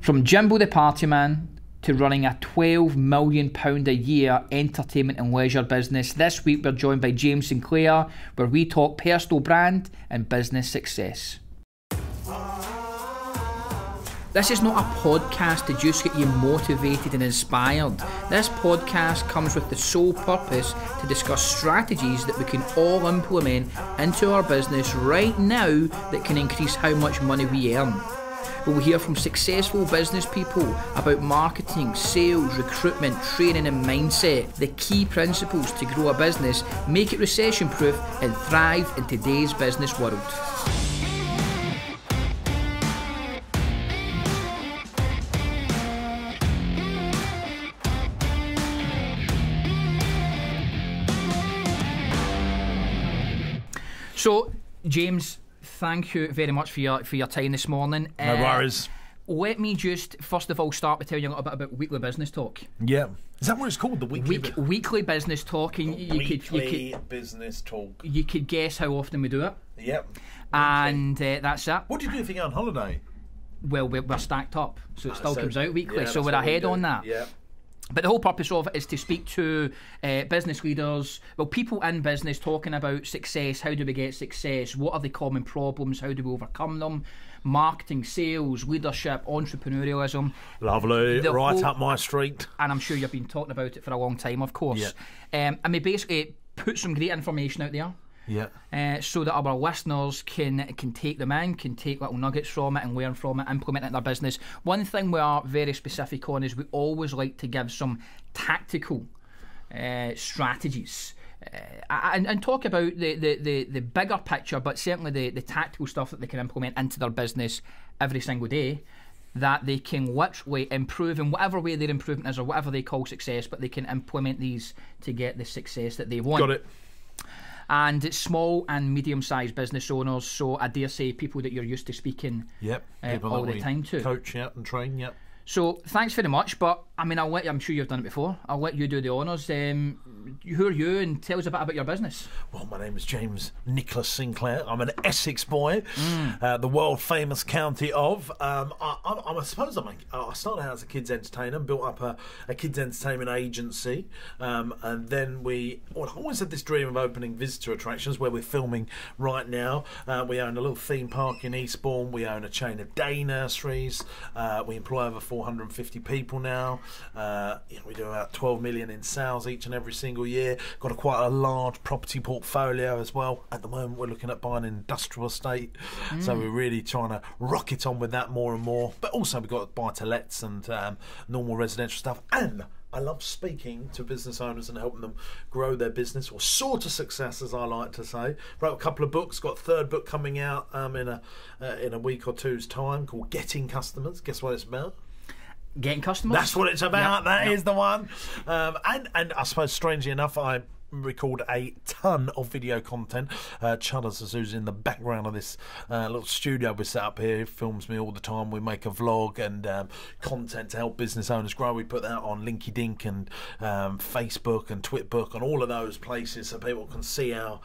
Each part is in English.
From Jimbo the Partyman to running a £12 million a year entertainment and leisure business, this week we're joined by James Sinclair, where we talk personal brand and business success. This is not a podcast to just get you motivated and inspired. This podcast comes with the sole purpose to discuss strategies that we can all implement into our business right now that can increase how much money we earn. We'll hear from successful business people about marketing, sales, recruitment, training and mindset, the key principles to grow a business, make it recession proof and thrive in today's business world. So, James, thank you very much for your time this morning. No worries. Let me just first of all start by telling you a little bit about Weekly Business Talk. Yeah, is that what it's called? The Weekly Business Talk. Weekly Business Talk. You could guess how often we do it. Yep. And that's it. What do you do if you go on holiday? Well, we're stacked up, so it still comes out weekly. Yeah, so we're ahead on that. Yeah. But the whole purpose of it is to speak to business leaders, well, people in business talking about success. How do we get success? What are the common problems? How do we overcome them? Marketing, sales, leadership, entrepreneurialism. Lovely, right up my street. And I'm sure you've been talking about it for a long time, of course. Yeah. And we basically put some great information out there. Yeah. So that our listeners can take them in, can take little nuggets from it and learn from it, implement it in their business. One thing we are very specific on is we always like to give some tactical strategies and talk about the bigger picture, but certainly the tactical stuff that they can implement into their business every single day, that they can literally improve in whatever way their improvement is or whatever they call success, but they can implement these to get the success that they want. Got it. And it's small and medium-sized business owners, so I dare say people that you're used to speaking all the time to. Coach, and train, So thanks very much, but I mean, I'm sure you've done it before. I'll let you do the honours. Who are you, and tell us a bit about your business. Well, my name is James Nicholas Sinclair. I'm an Essex boy, the world famous county of. I suppose I started out as a kids entertainer, built up a kids entertainment agency, and then I always had this dream of opening visitor attractions where we're filming right now. We own a little theme park in Eastbourne. We own a chain of day nurseries. We employ over 450 people now. We do about 12 million in sales each and every single year. Got quite a large property portfolio as well. At the moment we're looking at buying an industrial estate, so we're really trying to rocket on with that more and more. But also we've got buy-to-lets and normal residential stuff, and I love speaking to business owners and helping them grow their business, or sort of success, as I like to say. Wrote a couple of books, got a third book coming out in a week or two's time, called Getting Customers. Guess what it's about? Getting customers? That's what it's about. That is the one. And I suppose, strangely enough, I record a ton of video content. Chudders, who's in the background of this little studio we set up here, films me all the time. We make a vlog and content to help business owners grow. We put that on Linky Dink and Facebook and Twitbook and all of those places, so people can see our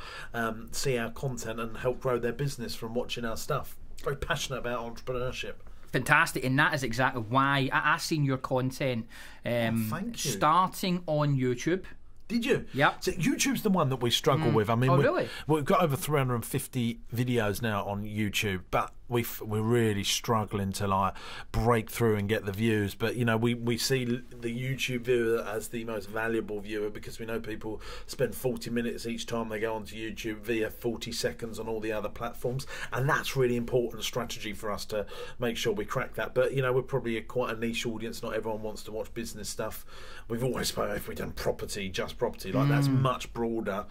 content and help grow their business from watching our stuff. Very passionate about entrepreneurship. Fantastic, and that is exactly why I've seen your content starting on YouTube. Did you? Yeah. So YouTube's the one that we struggle with. I mean, we've got over 350 videos now on YouTube, but we're really struggling to break through and get the views. But we see the YouTube viewer as the most valuable viewer, because we know people spend 40 minutes each time they go onto YouTube via 40 seconds on all the other platforms, and that's really important strategy for us to make sure we crack that. But we're probably quite a niche audience. Not everyone wants to watch business stuff. We've always spoken, if we've done property, just property, that's much broader,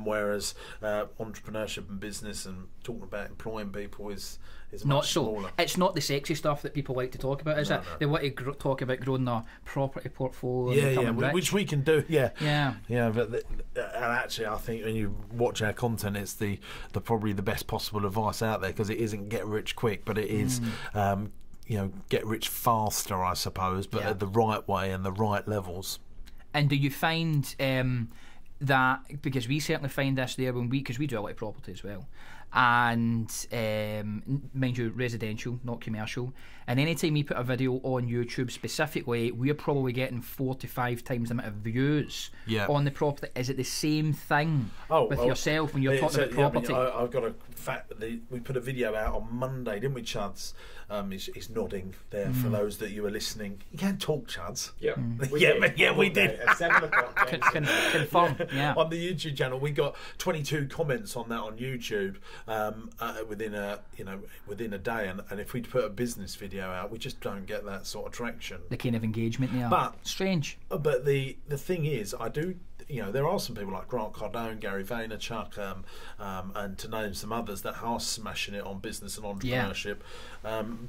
whereas entrepreneurship and business and talking about employing people is not much so smaller. It's not the sexy stuff that people like to talk about, is it? They want to talk about growing their property portfolio, which we can do. But and actually I think when you watch our content, it's the probably the best possible advice out there, because it isn't get rich quick, but it is get rich faster, I suppose, but at the right way and the right levels. And do you find that, because we certainly find this there because we do a lot of property as well, and mind you, residential, not commercial. And anytime we put a video on YouTube specifically, we're probably getting 4 to 5 times the amount of views on the property. Is it the same thing with yourself when you're talking about property? I've got a fact. We put a video out on Monday, didn't we, Chuds? He's nodding there for those that you were listening. You can't talk, Chuds. Yeah, we did. At 7 o'clock. Confirm. Yeah. On the YouTube channel, we got 22 comments on that on YouTube within a day, and if we'd put a business video out, we just don't get that sort of traction. The kind of engagement there. But strange. But the thing is, I do. There are some people like Grant Cardone, Gary Vaynerchuk, and to name some others that are smashing it on business and entrepreneurship.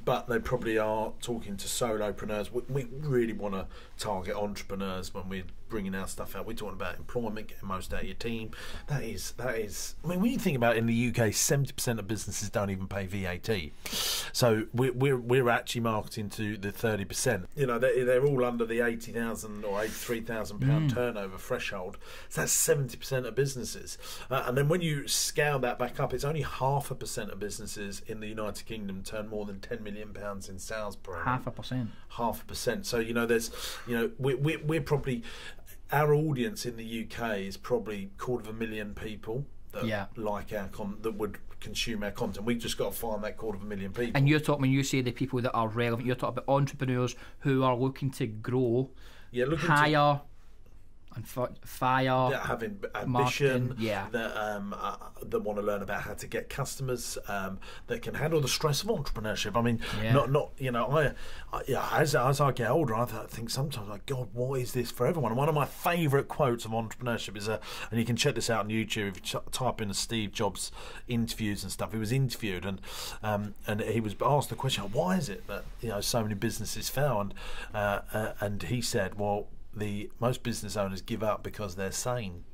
But they probably are talking to solopreneurs. We really want to target entrepreneurs when we're bringing our stuff out. We're talking about employment, getting most out of your team. That is. I mean, when you think about it, in the UK, 70% of businesses don't even pay VAT. So we're actually marketing to the 30%. They're all under the £80,000 or £83,000 turnover threshold. So that's 70% of businesses. And then when you scale that back up, it's only 0.5% of businesses in the United Kingdom turn more than £10 million in sales per annum. 0.5%. 0.5%. So we're probably, our audience in the UK is probably 250,000 people that like our that would consume our content. We've just got to find that 250,000 people. And you're talking, when you say the people that are relevant, you're talking about entrepreneurs who are looking to grow, hire, and fire, that have ambition, marketing, that want to learn about how to get customers, that can handle the stress of entrepreneurship. I mean, as I get older, I think sometimes, like, God, what is this for everyone? And one of my favourite quotes of entrepreneurship is and you can check this out on YouTube if you type in the Steve Jobs interviews and stuff. He was interviewed and he was asked the question, why is it that so many businesses fail? And he said, well, most business owners give up because they're sane,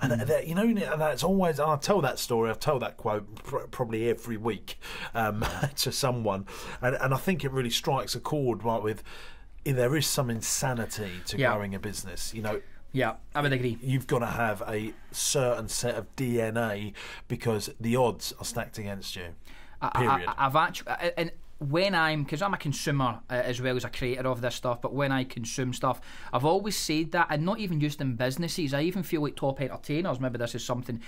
and that's always. And I tell that story. I've told that quote probably every week to someone, and I think it really strikes a chord with. There is some insanity to growing a business. Yeah, I would agree. You've got to have a certain set of DNA because the odds are stacked against you. Period. I've actually. Because I'm a consumer as well as a creator of this stuff, but when I consume stuff, I've always said that, and not even just in businesses, I even feel like top entertainers, maybe this is something,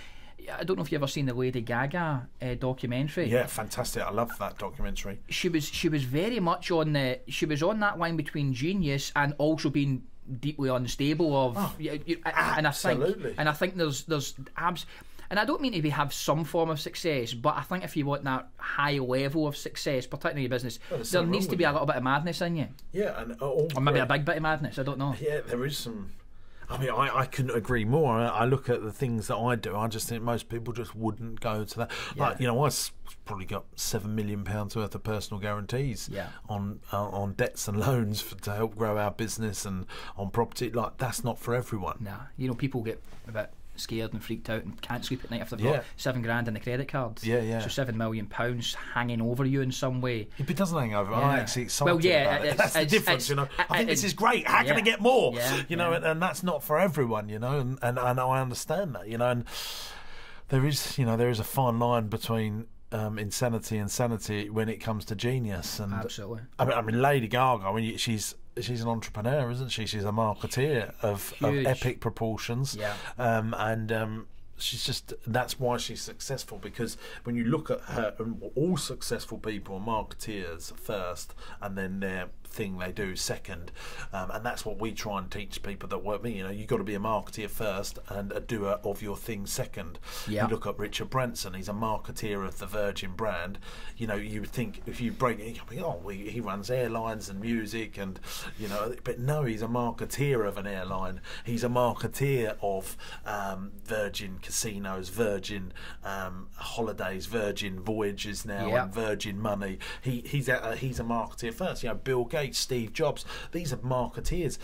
I don't know if you've ever seen the Lady Gaga documentary. Yeah, fantastic. I love that documentary. She was very much on that line between genius and also being deeply unstable and I think there's abs. And I don't mean to have some form of success, but I think if you want that high level of success, particularly in your business, there needs to be a little bit of madness in you. Yeah, and or maybe a big bit of madness. I don't know. Yeah, there is some. I mean, I couldn't agree more. I look at the things that I do. I just think most people just wouldn't go to that. Yeah. Like, I probably got £7 million worth of personal guarantees on debts and loans to help grow our business and on property. Like, that's not for everyone. Nah, people get a bit scared and freaked out and can't sleep at night after they've got £7,000 in the credit cards. So £7 million hanging over you in some way. If it doesn't hang over, I'm actually excited about it. That's the difference, I think this is great. How can I get more? And that's not for everyone, and I understand that, and there is a fine line between insanity and sanity when it comes to genius. And absolutely. I mean, Lady Gaga. She's an entrepreneur, isn't she? She's a marketeer of epic proportions. She's just, that's why she's successful, because when you look at her, all successful people are marketeers first, and then their thing they do second, and that's what we try and teach people that work with me. You've got to be a marketeer first and a doer of your thing second. You look at Richard Branson, he's a marketeer of the Virgin brand. You would think, if you break it, he runs airlines and music, and but no, he's a marketeer of an airline. He's a marketeer of Virgin Casinos, Virgin Holidays, Virgin Voyages now, and Virgin Money. He's a marketeer first. Bill Gates, Gates, Steve Jobs. These are marketeers.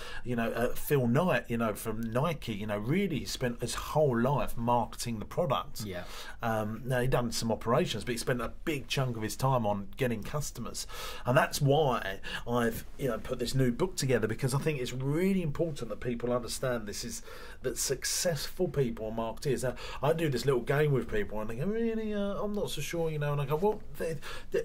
Phil Knight, from Nike, really spent his whole life marketing the product. Yeah. Now, he'd done some operations, but he spent a big chunk of his time on getting customers. And that's why I've put this new book together, because I think it's really important that people understand that successful people are marketeers. Now, I do this little game with people and they go, really, I'm not so sure, and I go, well,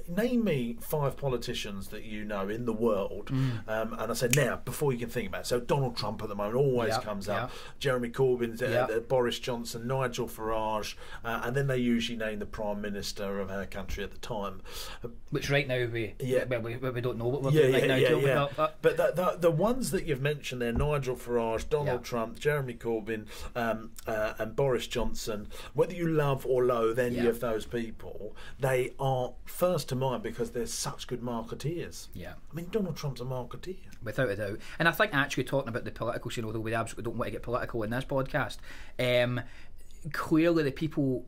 name me 5 politicians that you know in the world. And I said, now, before you can think about it, so Donald Trump at the moment always comes up, Jeremy Corbyn, Boris Johnson, Nigel Farage, and then they usually name the Prime Minister of our country at the time. Which right now we don't know what we're doing right now. But the ones that you've mentioned there, Nigel Farage, Donald Trump, Jeremy Corbyn, and Boris Johnson, whether you love or loathe any of those people, they are first to mind because they're such good marketeers. Yeah. I mean, Donald Trump's a marketeer. Without a doubt. And I think actually talking about the political scene, although we absolutely don't want to get political in this podcast, clearly the people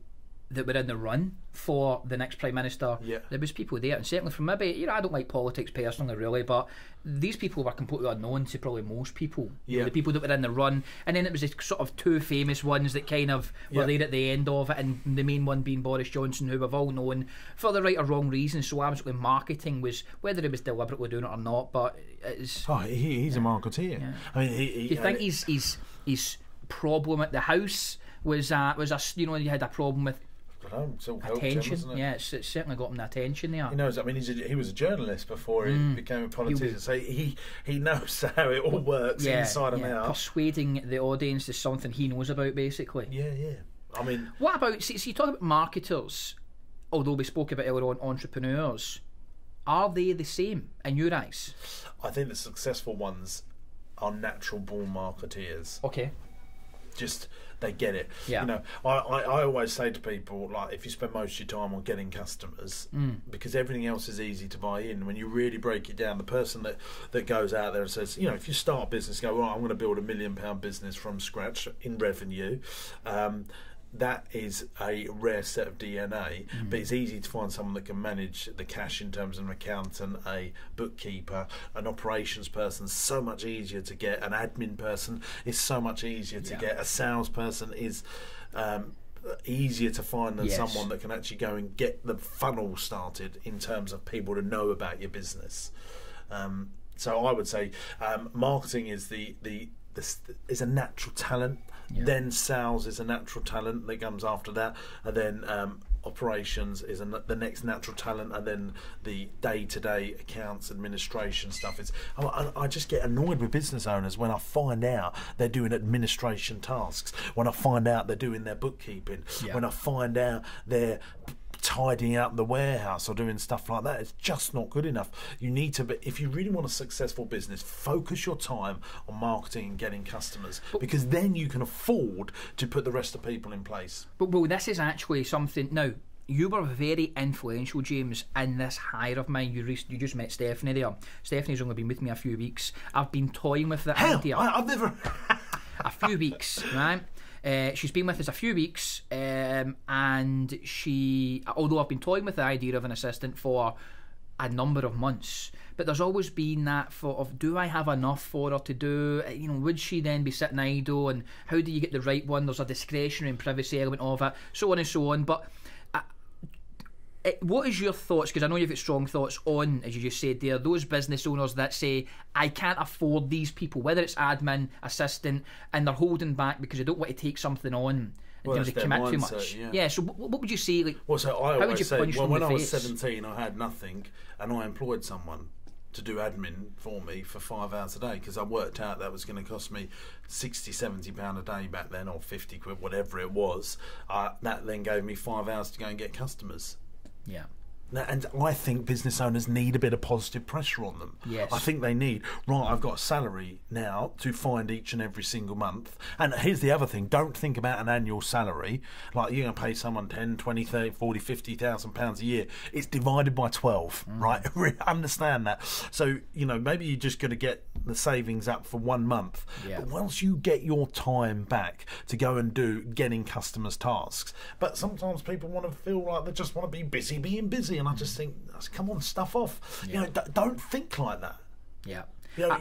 that were in the run for the next Prime Minister, there was people there, and certainly from maybe, I don't like politics personally really, but these people were completely unknown to probably most people, the people that were in the run, and then it was the sort of 2 famous ones that kind of were there at the end of it, and the main one being Boris Johnson, who we've all known for the right or wrong reasons. So absolutely marketing was, whether he was deliberately doing it or not, but it's... he's a marketeer. Yeah. I mean, do you think his problem at the house was you had a problem with attention? Him, it's certainly got him the attention there. He knows. I mean, he was a journalist before he became a politician, so he knows how it all works inside and out. Persuading the audience is something he knows about, basically. Yeah. I mean, what about? See, you talk about marketers. Although we spoke about earlier on entrepreneurs, are they the same in your eyes? I think the successful ones are natural born marketeers. Okay. Just they get it. Yeah. I always say to people, like, if you spend most of your time on getting customers, because everything else is easy to buy in, when you really break it down, the person that goes out there and says, if you start a business, go, well, I'm going to build £1 million business from scratch in revenue. That is a rare set of DNA, but it's easy to find someone that can manage the cash in terms of an accountant, a bookkeeper, an operations person. So much easier to get. An admin person is so much easier to get. A salesperson is easier to find than someone that can actually go and get the funnel started in terms of people to know about your business. So I would say marketing is is a natural talent. Then sales is a natural talent that comes after that, and then operations is the next natural talent, and then the day-to-day accounts administration stuff is. I just get annoyed with business owners when I find out they're doing administration tasks, when I find out they're doing their bookkeeping, when I find out they're tidying up the warehouse or doing stuff like that. It's just not good enough. You need to, if you really want a successful business, focus your time on marketing and getting customers, because then you can afford to put the rest of people in place. But this is actually something. Now, you were very influential, James, in this hire of mine. You just met Stephanie there. Stephanie's only been with me a few weeks. I've been toying with that idea. I've never... a few weeks, right? She's been with us a few weeks, and she, although I've been toying with the idea of an assistant for a number of months, but there's always been that thought of, do I have enough for her to do? Would she then be sitting idle, and how do you get the right one? There's a discretionary and privacy element of it, so on and so on. But what is your thoughts? Because I know you've got strong thoughts on, as you just said there, those business owners that say, I can't afford these people, whether it's admin, assistant, and they're holding back because they don't want to take something on. Well, they commit too much. Yeah. So what would you say? Like, so I always say, when I was face? 17, I had nothing, and I employed someone to do admin for me for 5 hours a day, because I worked out that was going to cost me £60-70 a day back then, or 50 quid, whatever it was. That then gave me 5 hours to go and get customers. Yeah. And I think business owners need a bit of positive pressure on them. Yes. I think they need, right, I've got a salary now to find each and every single month. And here's the other thing, don't think about an annual salary. Like, you're going to pay someone 10, 20, 30, 40, 50,000 pounds a year. It's divided by 12, right? Understand that. So, maybe you're just going to get the savings up for 1 month. Yeah. But once you get your time back to go and do getting customers' tasks, but sometimes people want to feel like they just want to be busy being busy. And I just think, come on, stuff off. Yeah. Don't think like that. Yeah. You know,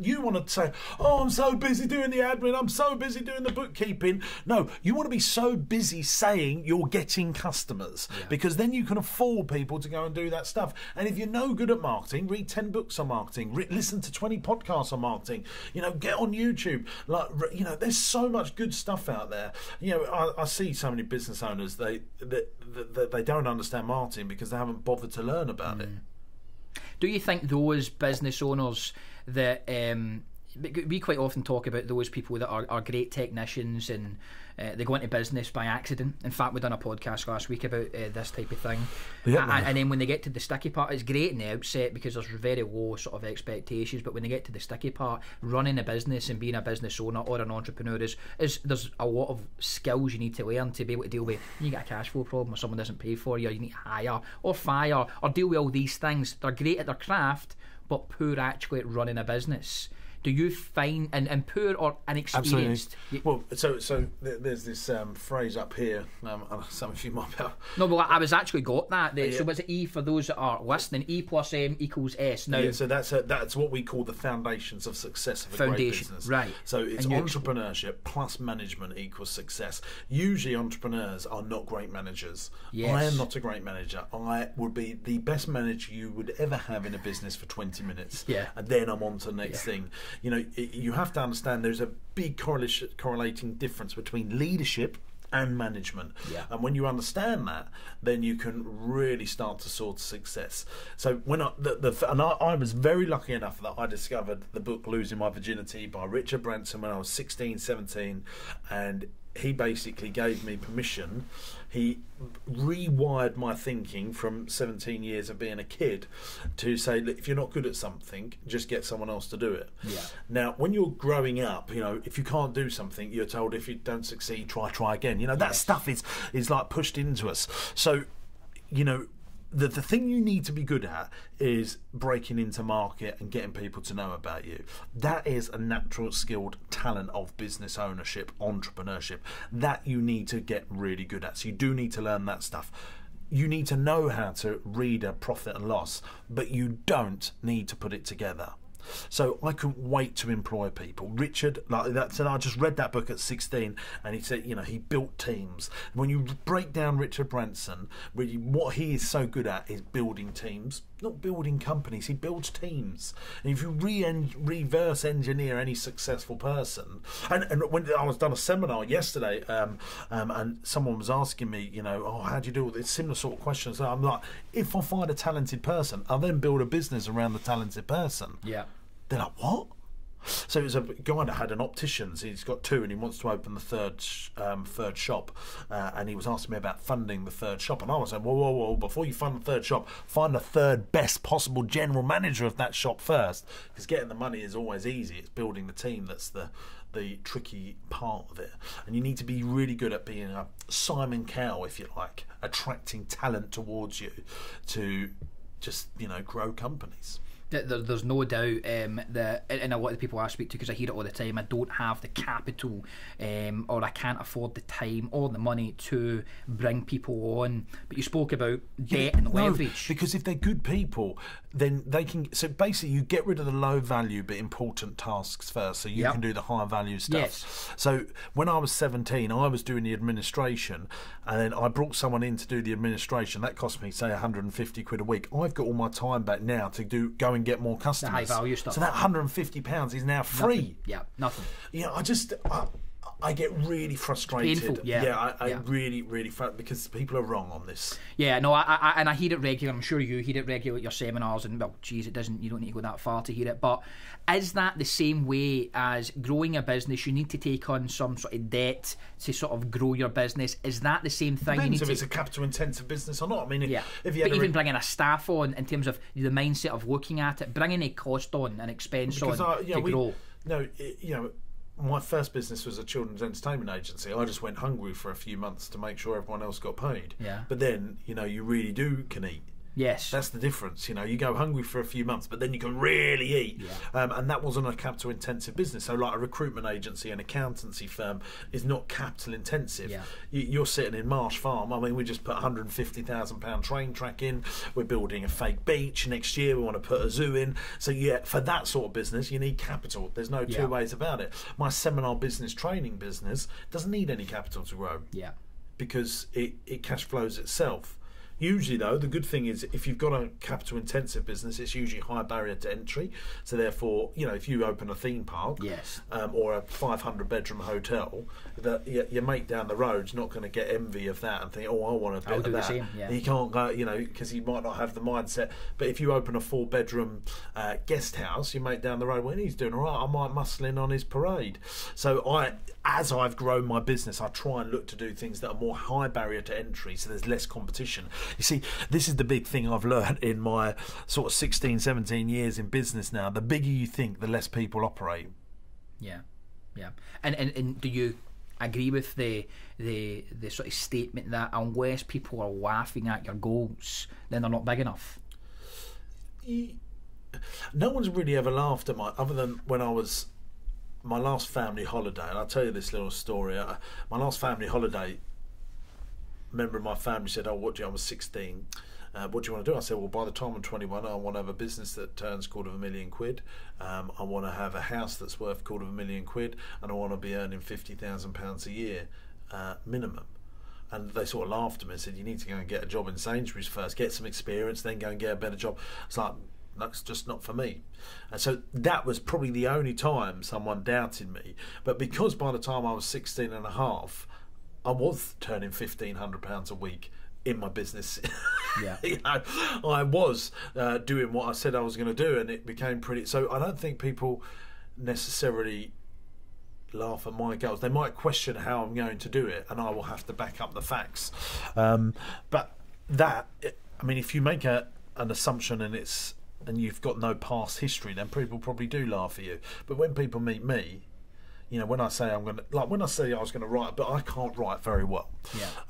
you want to say, oh, I'm so busy doing the admin, I'm so busy doing the bookkeeping. No, you want to be so busy saying you're getting customers, because then you can afford people to go and do that stuff. And if you're no good at marketing, read 10 books on marketing, listen to 20 podcasts on marketing, you know, get on YouTube. Like, you know, there's so much good stuff out there. You know, I see so many business owners, they don't understand marketing because they haven't bothered to learn about it. Do you think those business owners that we quite often talk about those people that are great technicians and they go into business by accident? In fact, we done a podcast last week about this type of thing. And then when they get to the sticky part, it's great in the outset because there's very low sort of expectations, but when they get to the sticky part, running a business and being a business owner or an entrepreneur is there's a lot of skills you need to learn to be able to deal with. You get a cash flow problem or someone doesn't pay for you, or you need to hire or fire or deal with all these things. They're great at their craft but poor actually at running a business. Do you find, and poor or inexperienced? Absolutely. Well, so there's this phrase up here. Some of you might have. No, but I was actually got that. So was it E for those that are listening? E plus M equals S. Now, so that's what we call the foundations of success of a great business. Right. So it's entrepreneurship plus management equals success. Usually entrepreneurs are not great managers. Yes. I am not a great manager. I would be the best manager you would ever have in a business for 20 minutes. Yeah. And then I'm on to the next thing. You know, you have to understand there's a big correlating difference between leadership and management. Yeah. And when you understand that, then you can really start to sort of success. So when I was very lucky enough that I discovered the book Losing My Virginity by Richard Branson when I was 16, 17, and he basically gave me permission. He rewired my thinking from 17 years of being a kid to say, look, if you're not good at something, just get someone else to do it. Yeah. Now, when you're growing up, you know, if you can't do something, you're told if you don't succeed, try again. You know, that stuff is like pushed into us. So, you know, the thing you need to be good at is breaking into market and getting people to know about you. That is a natural skilled talent of business ownership, entrepreneurship, that you need to get really good at. So you do need to learn that stuff. You need to know how to read a profit and loss, but you don't need to put it together. So I couldn't wait to employ people. Richard, like that, said I just read that book at 16, and he said, you know, he built teams. When you break down Richard Branson, really, what he is so good at is building teams, not building companies. He builds teams. And if you reverse engineer any successful person, and when I was done a seminar yesterday, and someone was asking me, you know, oh, how do you do all this similar sort of questions? So I'm like, if I find a talented person, I'll then build a business around the talented person. Yeah. They're like, what? So it was a guy that had an optician's. He's got two, and he wants to open the third shop. And he was asking me about funding the third shop, and I was saying, whoa! Before you fund the third shop, find the third best possible general manager of that shop first, because getting the money is always easy. It's building the team that's the tricky part of it. And you need to be really good at being a Simon Cowell, if you like, attracting talent towards you to just, you know, grow companies. There's no doubt that, and a lot of the people I speak to, because I hear it all the time, I don't have the capital or I can't afford the time or the money to bring people on. But you spoke about debt and leverage. Because if they're good people, then they can. So basically, you get rid of the low value but important tasks first, so you can do the high value stuff. Yes. So when I was 17, I was doing the administration, and then I brought someone in to do the administration. That cost me, say, 150 quid a week. I've got all my time back now to go and get more customers. The high value stuff. So that £150 is now free. Nothing. Yeah, nothing. You know, I get really frustrated. Painful, I really because people are wrong on this. Yeah, no, I hear it regularly. I'm sure you hear it regularly at your seminars, and well, geez, you don't need to go that far to hear it. But is that the same way as growing a business? You need to take on some sort of debt to sort of grow your business. Is that the same thing? Depends if it's a capital intensive business or not. I mean, if you even bringing a staff on in terms of the mindset of looking at it, bringing a cost on, an expense to grow. No, you know. My first business was a children's entertainment agency. I just went hungry for a few months to make sure everyone else got paid. Yeah. But then, you know, you really can eat. Yes. That's the difference. You know, you go hungry for a few months, but then you can really eat. And that wasn't a capital intensive business. So like a recruitment agency, an accountancy firm is not capital intensive. You're sitting in Marsh Farm. I mean, we just put £150,000 train track in. We're building a fake beach. Next year we want to put a zoo in. So yeah, for that sort of business, you need capital. There's no two ways about it. My seminar business, training business, doesn't need any capital to grow. Because it cash flows itself. Usually, though, the good thing is if you've got a capital-intensive business, it's usually high barrier to entry. So, therefore, you know, if you open a theme park or a 500-bedroom hotel, your mate down the road's not going to get envy of that and think, oh, I want a bit of that. Same, He can't go, you know, because he might not have the mindset. But if you open a 4-bedroom guest house, your mate down the road, well, he's doing all right, I might muscle in on his parade. So, as I've grown my business, I try and look to do things that are more high barrier to entry, so there's less competition. You see, this is the big thing I've learned in my sort of 16, 17 years in business now. The bigger you think, the less people operate. Yeah. And do you agree with the sort of statement that unless people are laughing at your goals, then they're not big enough? No one's really ever laughed at other than when I was my last family holiday, and I'll tell you this little story. My last family holiday, a member of my family said, I was 16, what do you want to do? I said, well, by the time I'm 21, I want to have a business that turns £250,000. I want to have a house that's worth £250,000, and I want to be earning £50,000 a year minimum. And they sort of laughed at me and said, you need to go and get a job in Sainsbury's first, get some experience, then go and get a better job. It's like, that's just not for me. And so that was probably the only time someone doubted me. But because by the time I was 16 and a half, I was turning £1,500 a week in my business. You know, I was doing what I said I was going to do, and it became pretty. So I don't think people necessarily laugh at my goals. They might question how I'm going to do it, and I will have to back up the facts. But that, I mean, if you make an assumption and you've got no past history, then people probably do laugh at you. But when people meet me, you know, when I say I was going to write, but I can't write very well.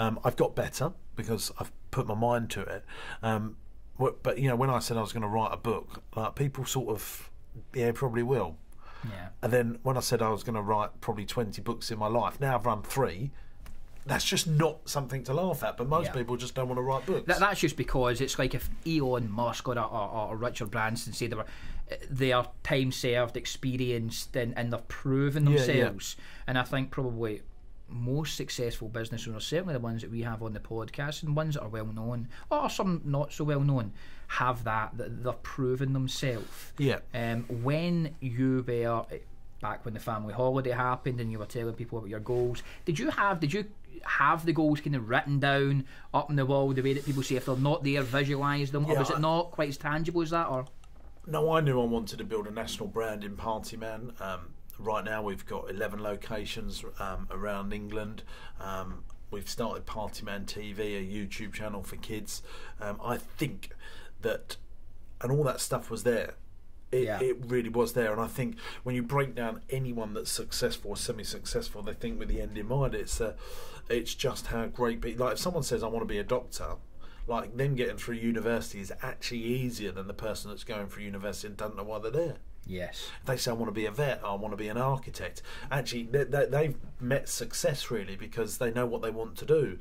I've got better because I've put my mind to it. But you know, when I said I was going to write a book, people sort of, probably will. And then when I said I was going to write probably 20 books in my life, now I've run 3. That's just not something to laugh at, but most people just don't want to write books. That's just because it's like if Elon Musk or Richard Branson say they are time served, experienced, and they've proven themselves. And I think probably most successful business owners, certainly the ones that we have on the podcast and ones that are well known, or some not so well known, have that they've proven themselves. When you were back when the family holiday happened and you were telling people about your goals, did you have the goals kind of written down up on the wall the way that people say if they're not there, visualise them, or was it not quite as tangible as that? Or no, I knew I wanted to build a national brand in Partyman. Right now we've got 11 locations around England. We've started Partyman TV, a YouTube channel for kids. I think that, and all that stuff was there. It really was there, and I think when you break down anyone that's successful or semi-successful, they think with the end in mind. It's just how great people. Like if someone says I want to be a doctor, like them getting through university is actually easier than the person that's going through university and doesn't know why they're there. Yes. If they say I want to be a vet, I want to be an architect, actually they've met success really because they know what they want to do.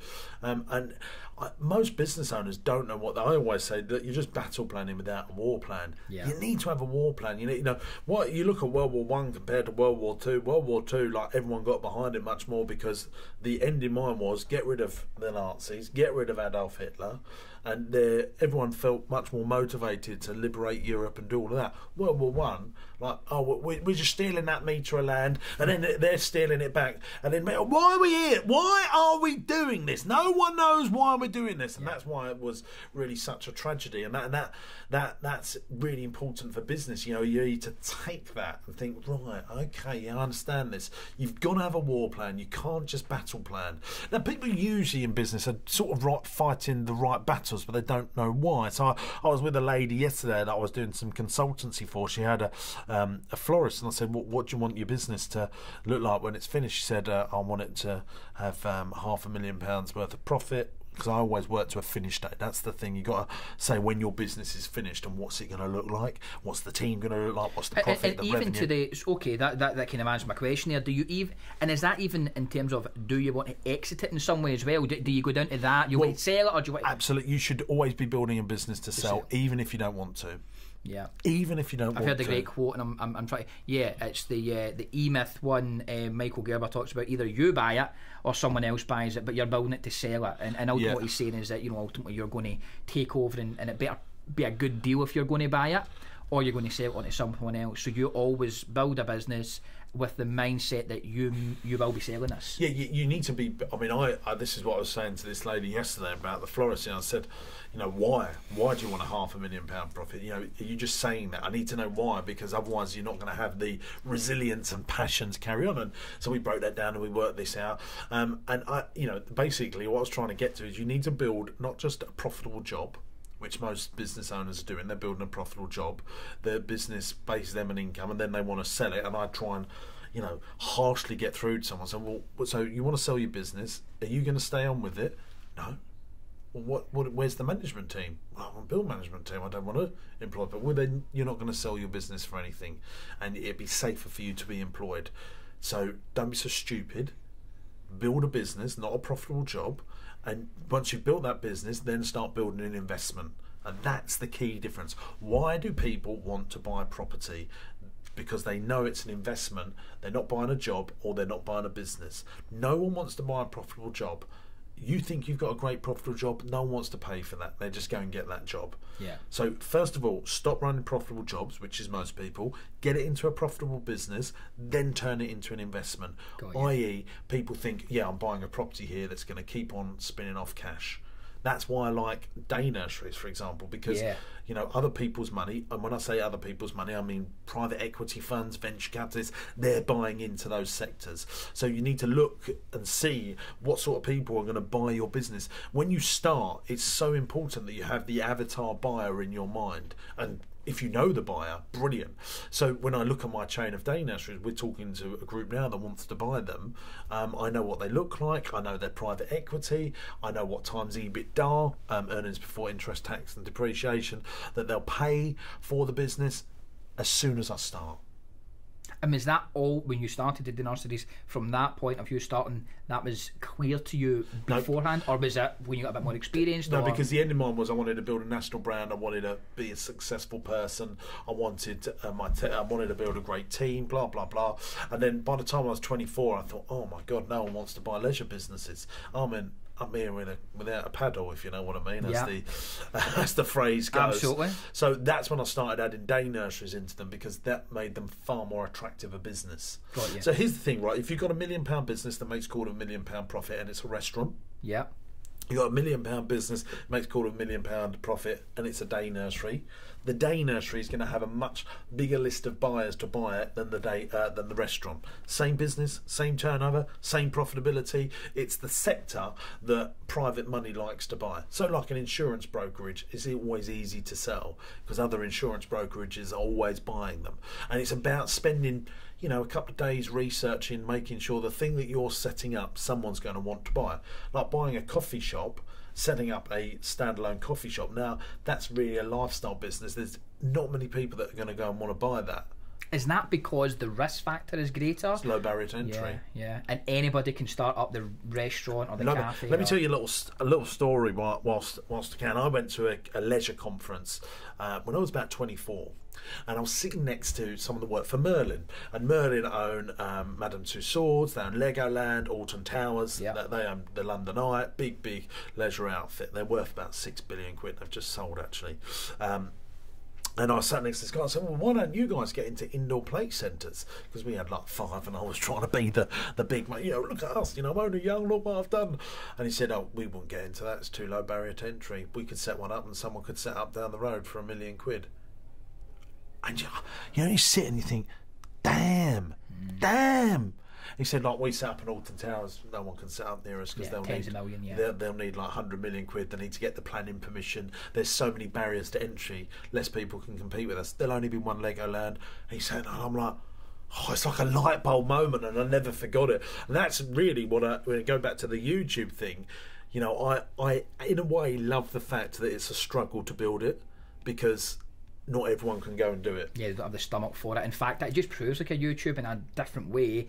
Most business owners don't know what I always say that you're just battle planning without a war plan. You need to have a war plan. You know what, you look at World War One compared to World War Two. World War Two, like everyone got behind it much more because the end in mind was get rid of the Nazis, get rid of Adolf Hitler, and everyone felt much more motivated to liberate Europe and do all of that. World War One, like, we're just stealing that metre of land, and then they're stealing it back, and then why are we here? Why are we doing this? No one knows why we're doing this, and that's why it was really such a tragedy. And that's really important for business. You know, you need to take that and think, right, okay, I understand this. You've got to have a war plan. You can't just battle plan. Now, people usually in business are sort of fighting the right battles, but they don't know why. So I was with a lady yesterday that I was doing some consultancy for. She had a florist, and I said, what do you want your business to look like when it's finished? She said, I want it to have £500,000 worth of profit, because I always work to a finish date. That's the thing. You got to say when your business is finished and what's it going to look like, what's the team going to look like, what's the profit, the even revenue. to the okay, that kind of answers my question there. Do you even, and is that even in terms of, do you want to exit it in some way as well? Do you go down to that? You want to sell it, or do you want to... Absolutely, you should always be building a business to sell, even if you don't want to. Yeah, even if you don't. I've heard a great quote, and I'm trying. Yeah, it's the E-Myth one. Michael Gerber talks about either you buy it or someone else buys it, but you're building it to sell it. And ultimately, what he's saying is that ultimately you're going to take over, and it better be a good deal if you're going to buy it, or you're going to sell it onto someone else. So you always build a business with the mindset that you will be selling this. Yeah, you need to be. I mean, I this is what I was saying to this lady yesterday about the florist. I said, why do you want a £500,000 profit? Are you just saying that? I need to know why, because otherwise you're not going to have the resilience and passion to carry on. And so we broke that down and we worked this out. And I, basically what I was trying to get to is you need to build not just a profitable job, which most business owners are doing. They're building a profitable job. Their business pays them an income, and then they want to sell it. And I try and, harshly get through to someone. So, well, so you want to sell your business? Are you going to stay on with it? No. Well, where's the management team? Well, I want to build a management team. I don't want to employ. But then you're not going to sell your business for anything, and it'd be safer for you to be employed. So don't be so stupid. Build a business, not a profitable job. And once you've built that business, then start building an investment. And that's the key difference. Why do people want to buy property? Because they know it's an investment. They're not buying a job, or they're not buying a business. No one wants to buy a profitable job. You think you've got a great profitable job, no one wants to pay for that. They just go and get that job. Yeah. So first of all, stop running profitable jobs, which is most people. Get it into a profitable business, then turn it into an investment. I.e., people think, I'm buying a property here that's going to keep on spinning off cash. That's why I like day nurseries, for example, because other people's money, and when I say other people's money, I mean private equity funds, venture capitalists, they're buying into those sectors. So you need to look and see what sort of people are going to buy your business. When you start, it's so important that you have the avatar buyer in your mind. And if you know the buyer, brilliant. So when I look at my chain of day nurseries, we're talking to a group now that wants to buy them. I know what they look like. I know their private equity. I know what times EBITDA, earnings before interest, tax and depreciation, that they'll pay for the business as soon as I start. And is that all when you started the nurseries? From that point of view, starting, that was clear to you beforehand, or was it when you got a bit more experienced? No, because the end in mind was I wanted to build a national brand. I wanted to be a successful person. I wanted I wanted to build a great team. Blah blah blah. And then by the time I was 24, I thought, oh my God, no one wants to buy leisure businesses. I'm here without a paddle, if you know what I mean, as the phrase goes. Absolutely. So that's when I started adding day nurseries into them, because that made them far more attractive a business. Got you. So here's the thing, right? If you've got £1 million business that makes £250,000 million profit, and it's a restaurant, yeah, you've got £1 million business makes £250,000 million profit, and it's a day nursery. The day nursery is going to have a much bigger list of buyers to buy it than the restaurant. Same business, same turnover, same profitability. It's the sector that private money likes to buy. So like an insurance brokerage is always easy to sell, because other insurance brokerages are always buying them. And it's about spending a couple of days researching, making sure the thing that you're setting up, someone's going to want to buy. Like buying a coffee shop, setting up a standalone coffee shop. Now, that's really a lifestyle business. There's not many people that are going to go and want to buy that. Is that because the risk factor is greater? It's low barrier to entry. Yeah. And anybody can start up the restaurant or the cafe. Let me tell you a little story whilst I can. I went to a leisure conference when I was about 24. And I was sitting next to someone that worked for Merlin. And Merlin own Madame Tussauds, they own Legoland, Alton Towers, they own the London Eye, big leisure outfit. They're worth about £6 billion. They've just sold, actually. And I sat next to this guy and said, well, why don't you guys get into indoor play centres? Because we had like 5 and I was trying to be the big man. Look at us, I'm only young, look what I've done. And he said, we wouldn't get into that, it's too low barrier to entry. We could set one up and someone could set up down the road for £1 million. And you sit and you think, damn. He said, like, we set up in Alton Towers, no one can set up near us because they'll need like £100 million. They need to get the planning permission. There's so many barriers to entry, less people can compete with us. There'll only be one Legoland. And he said, and I'm like, it's like a light bulb moment, and I never forgot it. And that's really when I go back to the YouTube thing. you know, I in a way love the fact that it's a struggle to build it, because not everyone can go and do it. Yeah, they don't have the stomach for it. In fact, it just proves like a YouTube in a different way.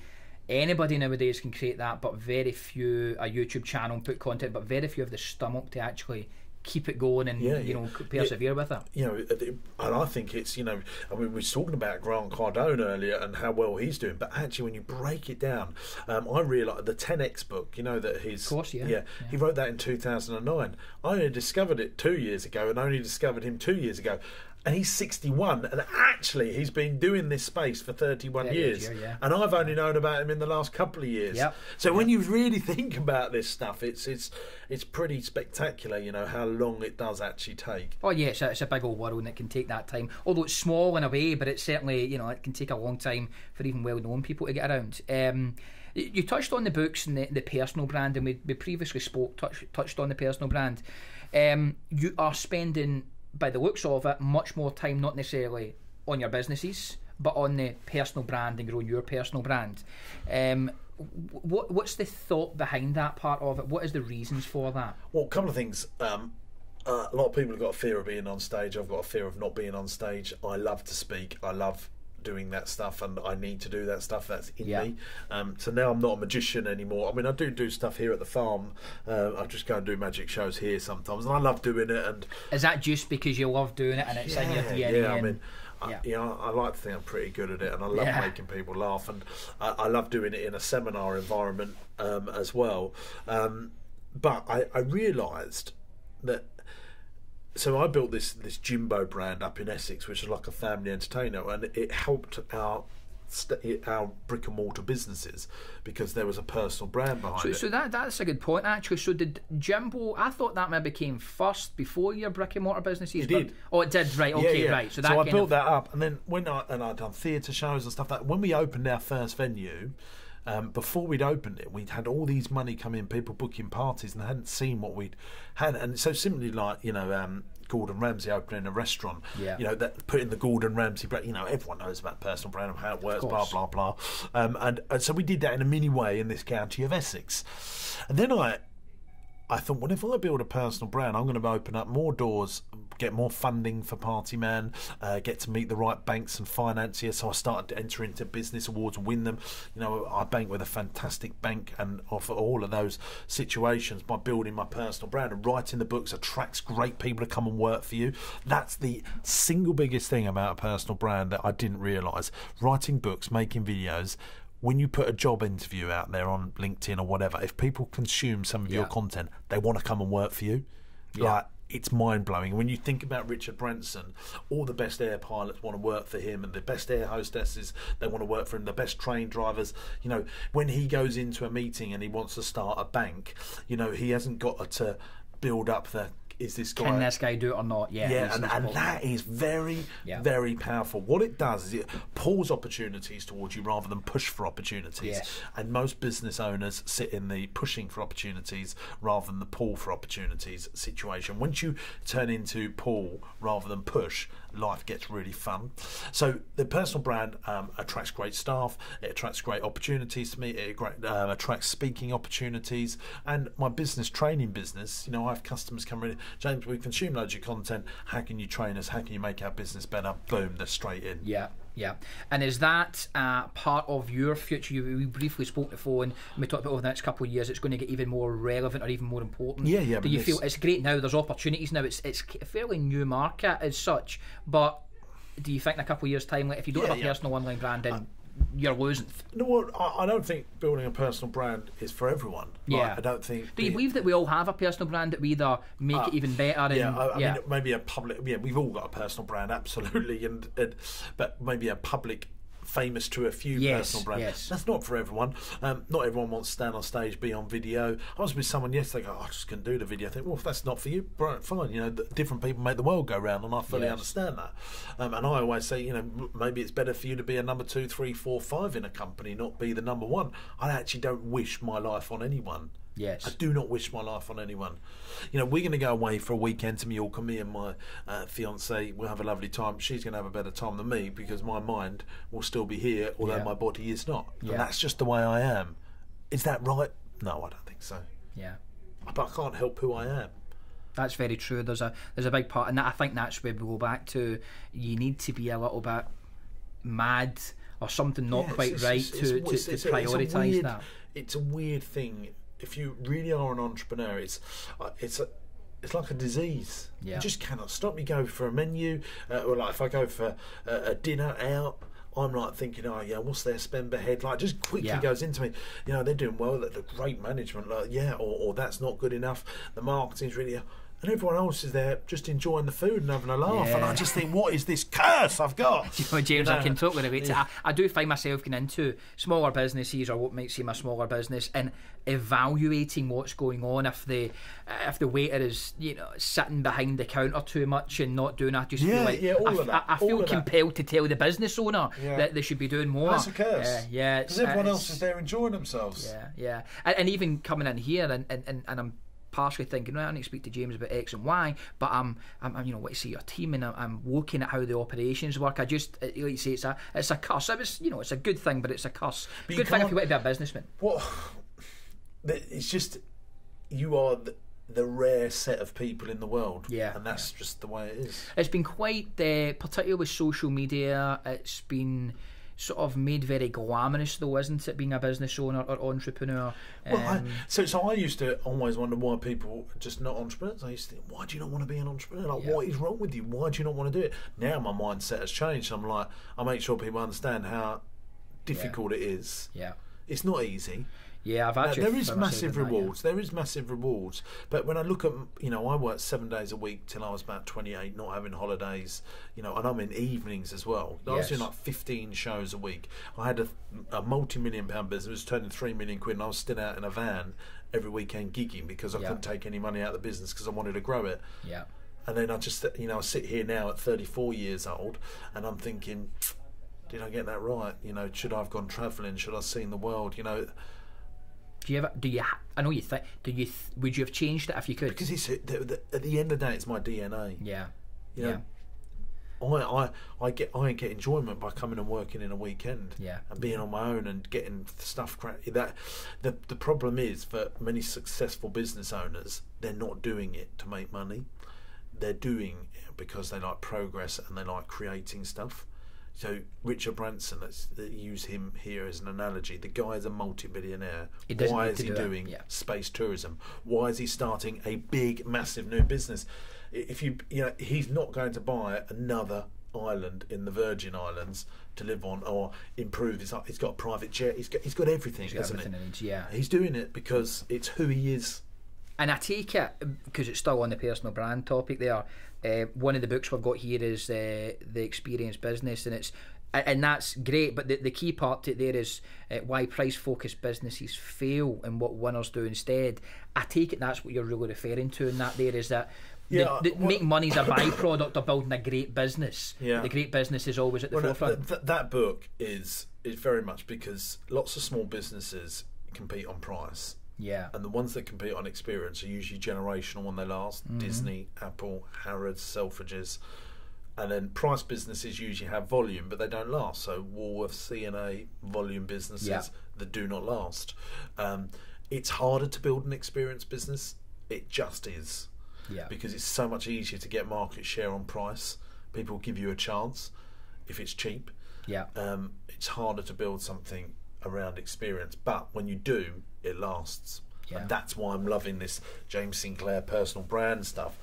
Anybody nowadays can create that, but very few, a YouTube channel and put content, but very few have the stomach to actually keep it going and you know, persevere with it. You know, and I think it's, you know, I mean, we were talking about Grant Cardone earlier and how well he's doing, but actually when you break it down, I realise the 10X book, you know, that he's, of course, he wrote that in 2009. I only discovered it 2 years ago, and only discovered him 2 years ago. And he's 61, and actually he's been doing this space for 31 years. And I've only known about him in the last couple of years. So when you really think about this stuff, it's pretty spectacular, you know, how long it does actually take. Oh yeah, it's a big old world, and it can take that time. Although it's small in a way, but it's certainly, you know, it can take a long time for even well-known people to get around. You touched on the books and the personal brand, and we previously touched on the personal brand. You are spending, by the looks of it, much more time not necessarily on your businesses, but on the personal brand and growing your personal brand. What's the thought behind that part of it? What is the reasons for that? Well, a couple of things. A lot of people have got a fear of being on stage. I've got a fear of not being on stage. I love to speak. I love doing that stuff, and I need to do that stuff. That's in me. So now I'm not a magician anymore. I mean, I do stuff here at the farm. I just go and do magic shows here sometimes, and I love doing it. And is that just because you love doing it and it's in your DNA? Yeah, I mean, you know, I like to think I'm pretty good at it, and I love making people laugh, and I love doing it in a seminar environment as well. But I realised that. So I built this Jimbo brand up in Essex, which is like a family entertainer, and it helped our brick and mortar businesses because there was a personal brand behind it. So that's a good point, actually. So did Jimbo? I thought that maybe came first before your brick and mortar businesses. It did. Oh, it did. Right. Okay. Right. So I built that up, and then I'd done theatre shows and stuff like that. When we opened our first venue. Before we'd opened it, we'd had all these money come in, people booking parties, and they hadn't seen what we'd had. And so simply like, you know, Gordon Ramsay opening a restaurant, you know, that putting the Gordon Ramsay brand, you know, everyone knows about personal brand and how it works, blah, blah, blah. And so we did that in a mini way in this county of Essex. And then I thought, well, if I build a personal brand, I'm going to open up more doors, get more funding for Partyman, get to meet the right banks and financiers. So I started to enter into business awards and win them. You know, I bank with a fantastic bank and offer all of those situations by building my personal brand. And writing the books attracts great people to come and work for you. That's the single biggest thing about a personal brand that I didn't realise. Writing books, making videos. When you put a job interview out there on LinkedIn or whatever, if people consume some of your content, they want to come and work for you. Like, it's mind-blowing. When you think about Richard Branson, all the best air pilots want to work for him, and the best air hostesses, they want to work for him, the best train drivers. You know, when he goes into a meeting and he wants to start a bank, you know, he hasn't got to build up the... Is this guy, can this guy do it or not? And that is very, very powerful. What it does is it pulls opportunities towards you rather than push for opportunities. And most business owners sit in the pushing for opportunities rather than the pull for opportunities situation. Once you turn into pull rather than push, life gets really fun. So the personal brand attracts great staff, it attracts great opportunities to me, it attracts speaking opportunities, and my business training business, you know, I have customers come in, James, we consume loads of content, how can you train us, how can you make our business better? Boom, they're straight in. Yeah. And is that part of your future? We briefly spoke before, and we talked about over the next couple of years it's going to get even more relevant or even more important. Do you feel it's great now? There's opportunities now. It's a fairly new market as such, but do you think in a couple of years' time, like, if you don't have a personal online brand, then you're losing? No, I don't think building a personal brand is for everyone. I don't think. Do you believe that we all have a personal brand, that we either make it even better? I mean, maybe a public. Yeah, we've all got a personal brand, absolutely, but maybe a public, famous to a few personal brands. That's not for everyone. Not everyone wants to stand on stage, be on video. I was with someone yesterday, I just couldn't do the video. I think, well, if that's not for you, right, fine. You know, different people make the world go round, and I fully understand that. And I always say, you know, maybe it's better for you to be a number 2, 3, 4, 5 in a company, not be the number 1. I actually don't wish my life on anyone. I do not wish my life on anyone. You know, we're going to go away for a weekend to Mallorca. Me and my fiancée will have a lovely time. She's going to have a better time than me because my mind will still be here, although my body is not. And that's just the way I am. Is that right? No, I don't think so. but I can't help who I am. That's very true. There's a big part, and I think that's where we go back to. You need to be a little bit mad or something not quite right to prioritise that. It's a weird thing. If you really are an entrepreneur, it's like a disease. You just cannot stop. You go for a menu, or like if I go for a dinner out, I'm like thinking, oh yeah, what's their spend per head? Like, just quickly goes into me. You know, they're doing well. They're great management. Like, or that's not good enough. The marketing's really. And everyone else is there just enjoying the food and having a laugh. And I just think, what is this curse I've got? Do you know, James, I can totally relate to. I do find myself getting into smaller businesses, or what might seem a smaller business, and evaluating what's going on. If the waiter is, you know, sitting behind the counter too much and not doing, I just feel like I feel compelled to tell the business owner that they should be doing more. That's a curse. Because everyone else is there enjoying themselves. And even coming in here and I'm partially thinking, right, I need to speak to James about X and Y, but I'm you know, want to see your team, and I'm looking at how the operations work. I just, like you say, it's a curse. It's a good thing, but it's a curse. But good thing if you want to be a businessman. Well, it's just, you are the rare set of people in the world, and that's just the way it is. It's been quite, particularly with social media, it's been sort of made very glamorous, though, isn't it, being a business owner or entrepreneur? Well, so I used to always wonder why people are just not entrepreneurs. I used to think, why do you not want to be an entrepreneur? Like, what is wrong with you? Why do you not want to do it? Now my mindset has changed. I'm like, I make sure people understand how difficult it is. It's not easy. I've actually. There is massive rewards. There is massive rewards. But when I look at, you know, I worked 7 days a week till I was about 28, not having holidays, you know, and I'm in evenings as well. I was doing like 15 shows a week. I had a multi-million-pound business. It was turning 3 million quid, and I was still out in a van every weekend gigging because I couldn't take any money out of the business because I wanted to grow it. And then I just, you know, I sit here now at 34 years old, and I'm thinking, did I get that right? You know, should I have gone travelling? Should I have seen the world? You know. I know you think. Would you have changed it if you could? Because it's at the end of the day, it's my DNA. You know, I get enjoyment by coming and working in a weekend. And being on my own and getting stuff. That the problem is, for many successful business owners, they're not doing it to make money. They're doing it because they like progress and they like creating stuff. So Richard Branson, let's use him here as an analogy. The guy is a multi-billionaire. Why is he doing space tourism? Why is he starting a big, massive new business? If you know, he's not going to buy another island in the Virgin Islands to live on or improve. He's got a private jet. He's got everything, hasn't he? He's doing it because it's who he is. And I take it, because it's still on the personal brand topic there, one of the books we've got here is The Experienced Business, and that's great, but the key part to it there is why price-focused businesses fail and what winners do instead. I take it that's what you're really referring to in that there, is that making money is a byproduct of building a great business. The great business is always at the forefront. That book is very much because lots of small businesses compete on price. And the ones that compete on experience are usually generational when they last. Disney, Apple, Harrods, Selfridges. And then price businesses usually have volume, but they don't last. So Woolworths, C&A, volume businesses that do not last. It's harder to build an experienced business. It just is. Because it's so much easier to get market share on price. People give you a chance if it's cheap. It's harder to build something around experience, but when you do, it lasts. And that's why I'm loving this James Sinclair personal brand stuff,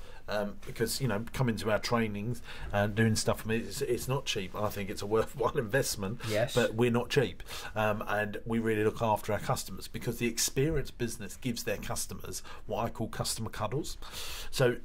because, you know, coming to our trainings and doing stuff for me, it's not cheap. I think it's a worthwhile investment, but we're not cheap, and we really look after our customers, because the experienced business gives their customers what I call customer cuddles. So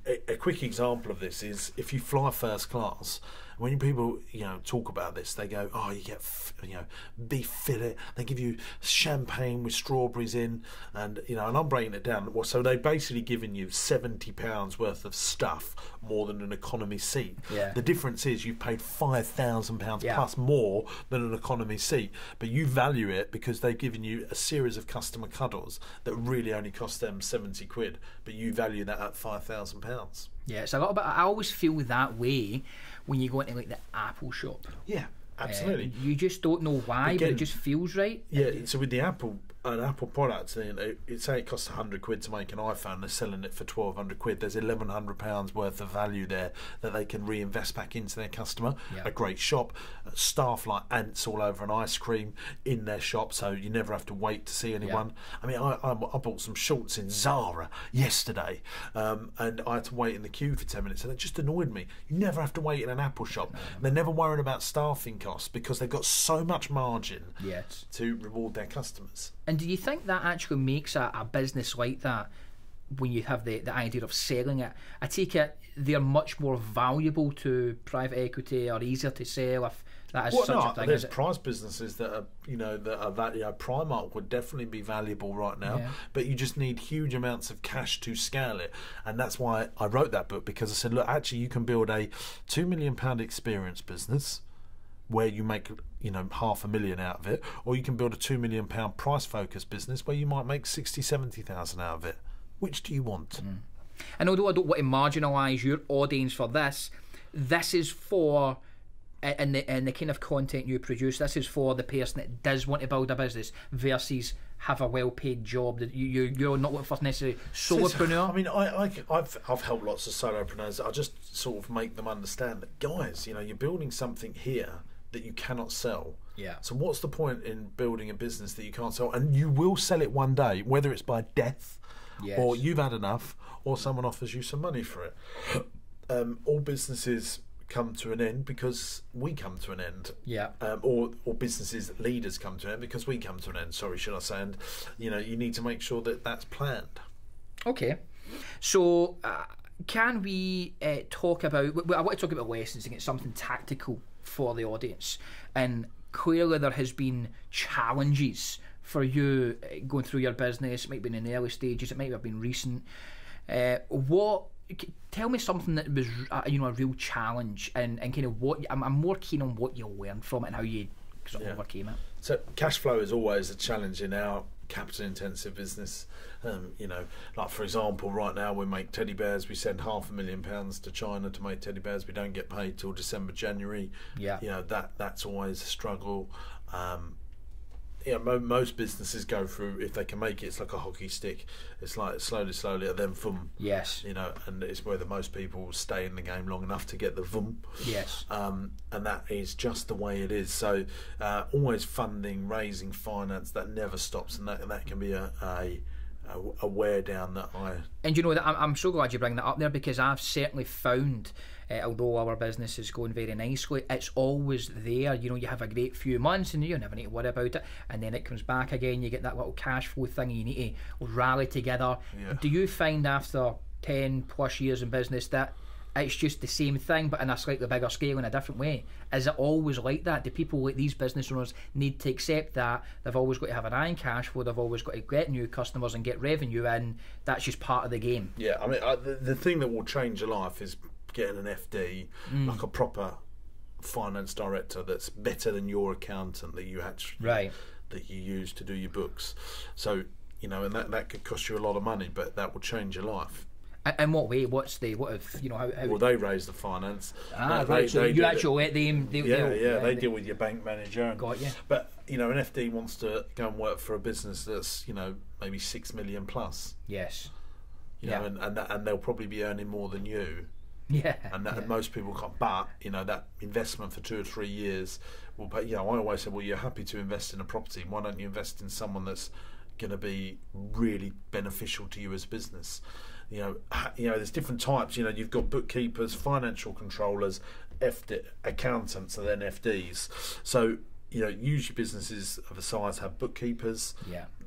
a quick example of this is if you fly first class. When people, you know, talk about this, they go, "Oh, you get, you know, beef fillet. They give you champagne with strawberries in, and you know." And I'm breaking it down. So they've basically given you £70 worth of stuff more than an economy seat. The difference is you've paid £5,000 plus more than an economy seat, but you value it because they've given you a series of customer cuddles that really only cost them 70 quid, but you value that at £5,000. It's a little bit. I always feel that way when you go into like the Apple shop. Absolutely. You just don't know why, but it just feels right. So with the Apple an Apple product, say it costs £100 to make an iPhone, they're selling it for £1,200. There's £1,100 worth of value there that they can reinvest back into their customer. A great shop, staff like ants all over an ice cream in their shop, so you never have to wait to see anyone. I mean, I bought some shorts in Zara yesterday, and I had to wait in the queue for 10 minutes, and it just annoyed me. You never have to wait in an Apple shop. They're never worried about staffing costs because they've got so much margin to reward their customers. And do you think that actually makes a business like that, when you have the idea of selling it, I take it they're much more valuable to private equity or easier to sell if that is such a thing? There's price businesses that are, Primark would definitely be valuable right now, but you just need huge amounts of cash to scale it. And that's why I wrote that book, because I said, look, actually you can build a £2 million experience business where you make £500,000 out of it, or you can build a £2 million price focused business where you might make 60,000-70,000 out of it. Which do you want? And although I don't want to marginalise your audience for this is for, and the kind of content you produce, this is for the person that does want to build a business versus have a well-paid job. That you're not looking for necessarily solopreneur. I mean, I've helped lots of solopreneurs. I just sort of make them understand that, guys, you're building something here that you cannot sell. So what's the point in building a business that you can't sell? And you will sell it one day, whether it's by death, or you've had enough, or someone offers you some money for it. All businesses come to an end because we come to an end. Or businesses leaders come to an end because we come to an end. Sorry, should I say? And you need to make sure that that's planned. Okay, so can we talk about? I want to talk about lessons and get something tactical for the audience. And clearly there has been challenges for you going through your business. It might be in the early stages, it might have been recent. Tell me something that was a real challenge, and kind of what I'm more keen on what you learned from it and how you sort of overcame it. So cash flow is always a challenge in our capital intensive business. Like for example, right now we make teddy bears. We send £500,000 to China to make teddy bears. We don't get paid till December, January. That's always a struggle. Most businesses go through, if they can make it, it's like a hockey stick. It's like slowly, and then boom. And it's where most people stay in the game long enough to get the boom. And that is just the way it is. So always funding, raising finance, that never stops, and that can be a wear down that I... And I'm so glad you bring that up there, because I've certainly found, although our business is going very nicely, it's always there. You have a great few months and you never need to worry about it, and then it comes back again. You get that little cash flow thing, and you need to rally together. Do you find after 10 plus years in business that it's just the same thing but in a slightly bigger scale in a different way? Is it always like that? Do people like these business owners need to accept that they've always got to have an eye on cash flow, they've always got to get new customers and get revenue in? That's just part of the game. I mean, the thing that will change your life is getting an FD, like a proper finance director that's better than your accountant that you actually that you use to do your books. So and that could cost you a lot of money, but that will change your life. In what way? How well, they raise the finance. So you actually let them... They deal with your bank manager. And, got you. But, an FD wants to go and work for a business that's, maybe 6 million plus. And they'll probably be earning more than you. And most people can't. But, that investment for 2 or 3 years will pay. I always say, well, you're happy to invest in a property. Why don't you invest in someone that's going to be really beneficial to you as a business? There's different types. You've got bookkeepers, financial controllers, accountants, and then FDs. So usually businesses of a size have bookkeepers.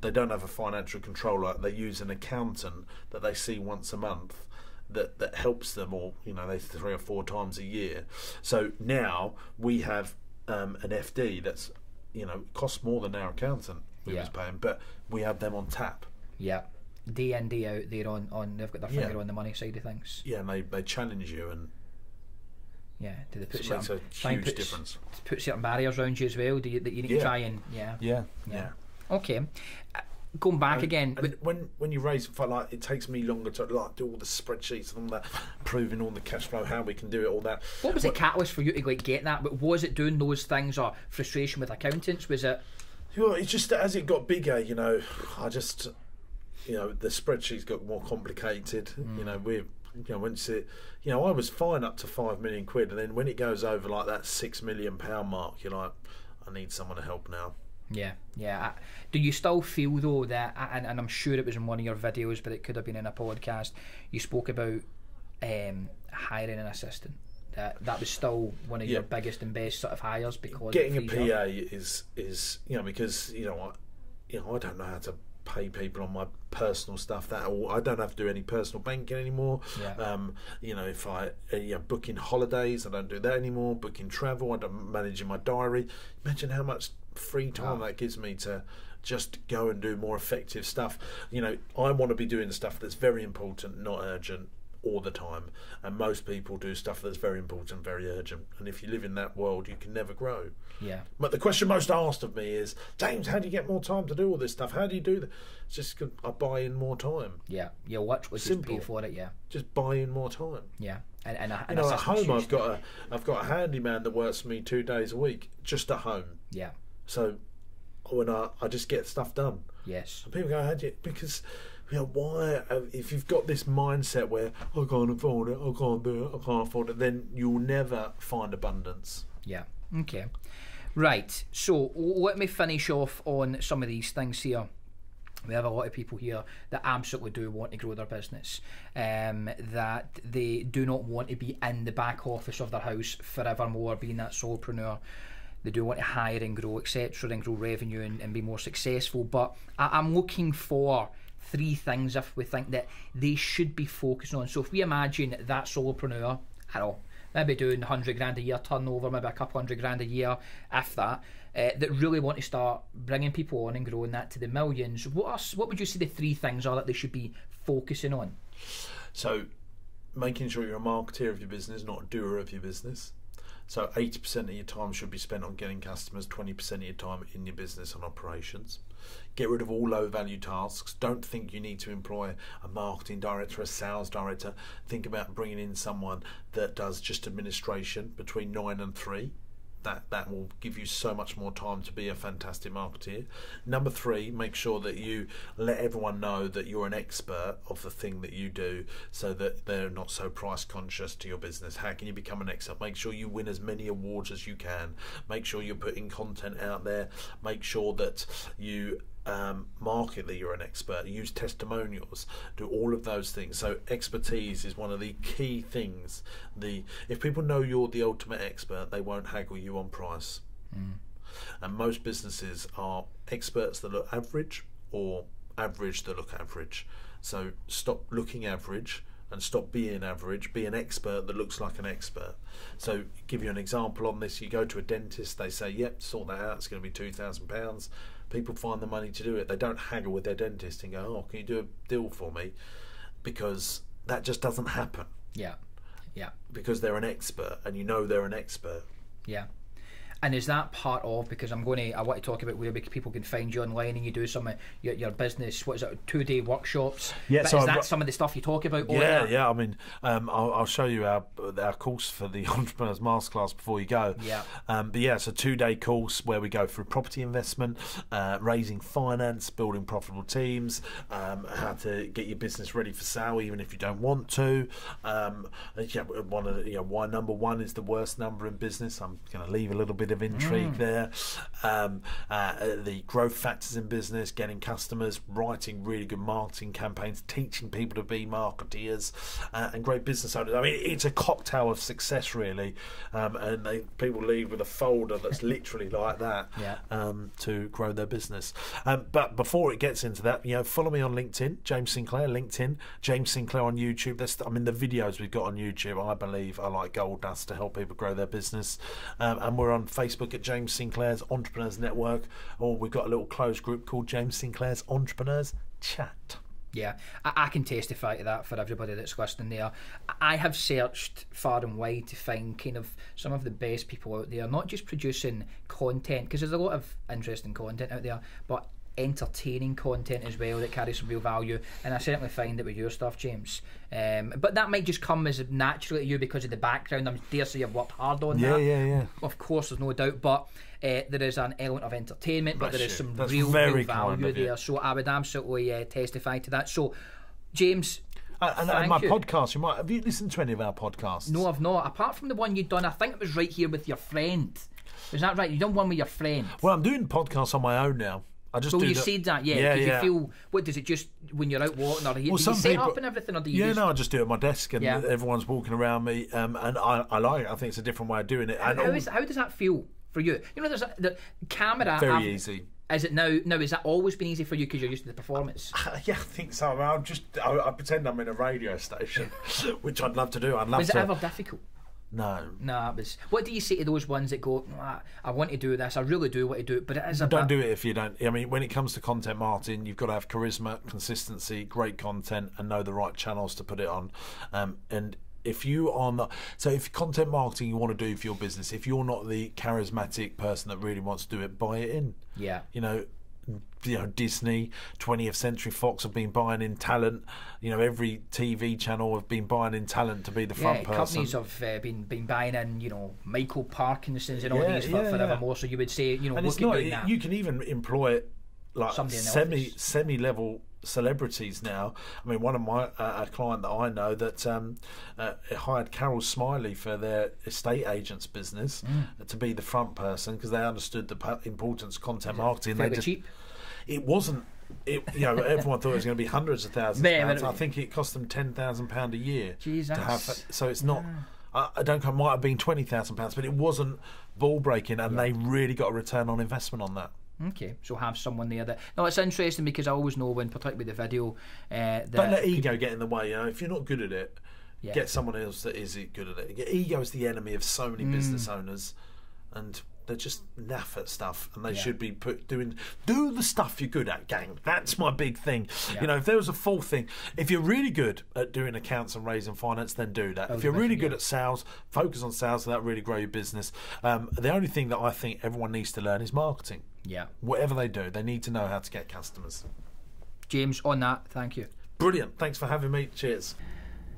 They don't have a financial controller. They use an accountant that they see once a month that helps them, or they 3 or 4 times a year. So now we have an FD that's costs more than our accountant we was paying, but we have them on tap. Day in, day out, they've got their finger on the money side of things. And they challenge you, and do they put it makes a huge difference. Put certain barriers around you as well. Do you need to try and Okay. Going back again, and when you raise, it takes me longer to do all the spreadsheets and all that, proving all the cash flow, how we can do it, all that. What was the catalyst for you to get that? But was it doing those things or frustration with accountants? Was it? Well, it's just as it got bigger, the spreadsheets got more complicated. I was fine up to £5 million, and then when it goes over like that £6 million mark, you're like, I need someone to help now. Yeah. Do you still feel though that, and I'm sure it was in one of your videos, but it could have been in a podcast, you spoke about hiring an assistant? That was still one of your biggest and best sort of hires, because getting a PA is because I don't know how to pay people on my personal stuff. I don't have to do any personal banking anymore. If I booking holidays, I don't do that anymore. Booking travel, I don't managing my diary. Imagine how much free time that gives me to just go and do more effective stuff. I want to be doing stuff that's very important, not urgent, all the time, and most people do stuff that's very important, very urgent, and if you live in that world, you can never grow. But the question most asked of me is, James, how do you get more time to do all this stuff? How do you do that? It's just I buy in more time. Watch what you pay for it. Just buy in more time. And at home I've got a handyman that works for me 2 days a week, just at home. So when I just get stuff done. Yes. And people go, how do you? Because why? If you've got this mindset where I can't afford it, I can't do it, I can't afford it, then you'll never find abundance. Okay. Right. So let me finish off on some of these things here. We have a lot of people here that absolutely do want to grow their business, that they do not want to be in the back office of their house forevermore, being that solopreneur. They do want to hire and grow, etc., and grow revenue and be more successful. But I'm looking for 3 things if we think that they should be focusing on. So if we imagine that solopreneur, I don't know, maybe doing 100 grand a year turnover, maybe a couple hundred grand a year, if that, that really want to start bringing people on and growing that to the millions, what would you say the 3 things are that they should be focusing on? So making sure you're a marketeer of your business, not a doer of your business. So 80% of your time should be spent on getting customers, 20% of your time in your business on operations. Get rid of all low-value tasks. Don't think you need to employ a marketing director, a sales director. Think about bringing in someone that does just administration between 9 and 3. That will give you so much more time to be a fantastic marketeer. Number 3, make sure that you let everyone know that you're an expert of the thing that you do, so that they're not so price conscious to your business. How can you become an expert? Make sure you win as many awards as you can. Make sure you're putting content out there. Make sure that you market that you're an expert. Use testimonials. Do all of those things. So expertise is one of the key things. If people know you're the ultimate expert, they won't haggle you on price. And most businesses are experts that look average, or average that look average. So stop looking average and stop being average. Be an expert that looks like an expert. So give you an example on this. You go to a dentist, they say, yep, sort that out, it's going to be £2,000. People find the money to do it. They don't haggle with their dentist and go, oh, can you do a deal for me? Because that just doesn't happen. Because they're an expert, and you know they're an expert. And is that part of, because I want to talk about where people can find you online, and you do some of your business, what is it, 2-day workshops? So is that some of the stuff you talk about? I mean, I'll show you our course for the Entrepreneurs Masterclass before you go. It's a 2-day course where we go through property investment, raising finance, building profitable teams, how to get your business ready for sale even if you don't want to. Why number 1 is the worst number in business. I'm going to leave a little bit of intrigue there. The growth factors in business, getting customers, writing really good marketing campaigns, teaching people to be marketeers, and great business owners. I mean, it's a cocktail of success, really, and people leave with a folder that's literally like that to grow their business. But before it gets into that, follow me on LinkedIn, James Sinclair, LinkedIn, James Sinclair on YouTube. The videos we've got on YouTube, I believe, are like gold dust to help people grow their business. And we're on Facebook at James Sinclair's Entrepreneurs Network, or we've got a little closed group called James Sinclair's Entrepreneurs Chat. I can testify to that for everybody that's listening there. I have searched far and wide to find kind of some of the best people out there, not just producing content, because there's a lot of interesting content out there, but entertaining content as well that carries some real value, and I certainly find it with your stuff, James. But that might just come as naturally to you because of the background. I dare say you've worked hard on that. Yeah. Of course, there's no doubt, but there is an element of entertainment, but there is some real value there. So I would absolutely testify to that. So, James. And my podcast, have you listened to any of our podcasts? No, I've not. Apart from the one you'd done, I think it was right here with your friend. Was that right? You done one with your friend? Well, I'm doing podcasts on my own now. You said that, Because you feel, what does it just, when you're out walking, or do you set up and everything, or do you I just do it at my desk, and everyone's walking around me, and I like it. I think it's a different way of doing it. And how does that feel for you? You know, there's the camera. Very easy. Is it now? Now, has that always been easy for you because you're used to the performance? Yeah, I think so. I pretend I'm in a radio station, which I'd love to do. Was it ever difficult? No. It was. What do you say to those ones that go, I want to do this, I really do want to do it, but it is don't do it if you don't. I mean, when it comes to content marketing, you've got to have charisma, consistency, great content, and know the right channels to put it on. And if you are not, so if content marketing you want to do for your business, if you're not the charismatic person that really wants to do it, buy it in. Yeah. You know, Disney, 20th Century Fox have been buying in talent. You know, every TV channel have been buying in talent to be the front person. Companies have been buying in, Michael Parkinson's and all these forevermore. So you would say, and it's not. You can even employ like semi-level celebrities now. I mean, one of my a client that I know that hired Carol Smiley for their estate agents business to be the front person because they understood the importance of content marketing. They cheap. It wasn't. Everyone thought it was going to be hundreds of thousands of pounds. I think it cost them £10,000 a year Jesus. to have. So it's not. I don't know. It might have been £20,000, but it wasn't ball breaking, and they really got a return on investment on that. Okay, so have someone there that. No, it's interesting because I always know when, particularly with the video, that don't let ego get in the way. If you're not good at it, get someone else that is good at it. Ego is the enemy of so many business owners, and they're just naff at stuff, and they should be do the stuff you're good at, gang. That's my big thing. If there was a full thing, if you're really good at doing accounts and raising finance, then do that. If you're really good at sales, focus on sales, so that really grow your business. The only thing that I think everyone needs to learn is marketing. Yeah. Whatever they do, they need to know how to get customers. James, on that, thank you. Brilliant. Thanks for having me. Cheers.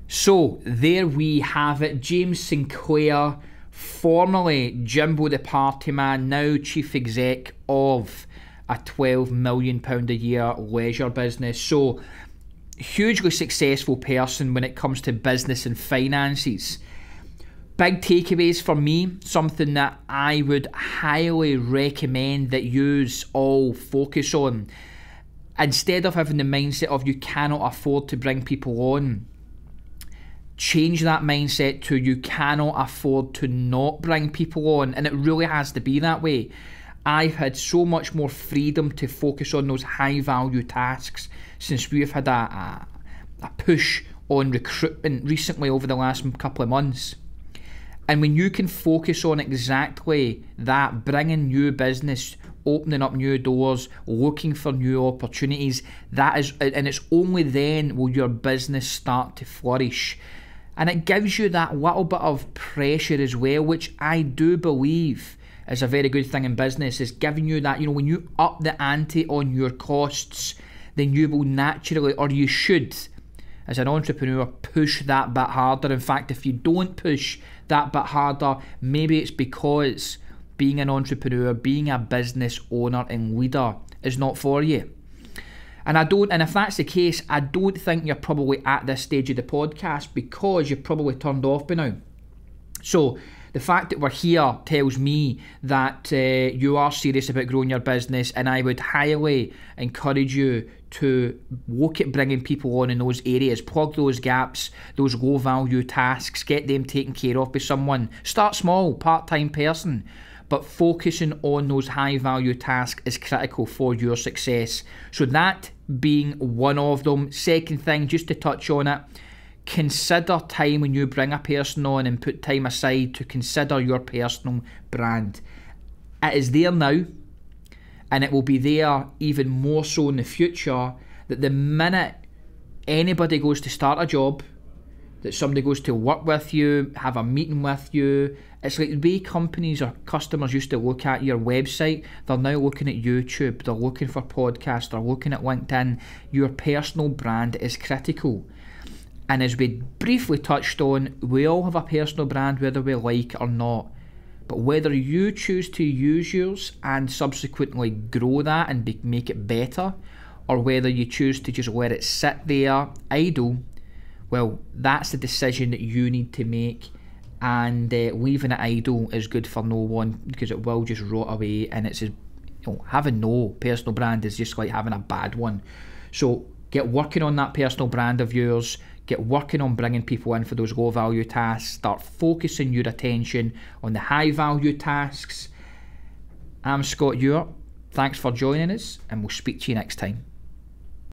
So, there we have it. James Sinclair, formerly Jimbo the Partyman, now chief exec of a £12 million a year leisure business. So, hugely successful person when it comes to business and finances. Big takeaways for me, something that I would highly recommend that yous all focus on. Instead of having the mindset of you cannot afford to bring people on, change that mindset to you cannot afford to not bring people on, and it really has to be that way. I've had so much more freedom to focus on those high value tasks since we've had a push on recruitment recently over the last couple of months. And when you can focus on exactly that, bringing new business, opening up new doors, looking for new opportunities, and it's only then will your business start to flourish. And it gives you that little bit of pressure as well, which I do believe is a very good thing in business, is giving you that, when you up the ante on your costs, then you will naturally, or you should, as an entrepreneur, push that bit harder. In fact, if you don't push that bit harder, maybe it's because being an entrepreneur, being a business owner and leader is not for you. And if that's the case, I don't think you're probably at this stage of the podcast because you've probably turned off by now. So the fact that we're here tells me that you are serious about growing your business, and I would highly encourage you to look at bringing people on in those areas, plug those gaps, those low value tasks, get them taken care of by someone. Start small, part-time person, but focusing on those high value tasks is critical for your success. So that being one of them. Second thing, just to touch on it, consider time when you bring a person on and put time aside to consider your personal brand. It is there now, and it will be there even more so in the future, that the minute anybody goes to start a job, that somebody goes to work with you, have a meeting with you. It's like the way companies or customers used to look at your website, they're now looking at YouTube, they're looking for podcasts, they're looking at LinkedIn. Your personal brand is critical. And as we briefly touched on, we all have a personal brand whether we like it or not. But whether you choose to use yours and subsequently grow that and make it better, or whether you choose to just let it sit there idle, well, that's the decision that you need to make. And leaving it idle is good for no one, because it will just rot away. And it's having no personal brand is just like having a bad one. So get working on that personal brand of yours. Get working on bringing people in for those low value tasks. Start focusing your attention on the high value tasks. I'm Scott Ewart. Thanks for joining us, and we'll speak to you next time.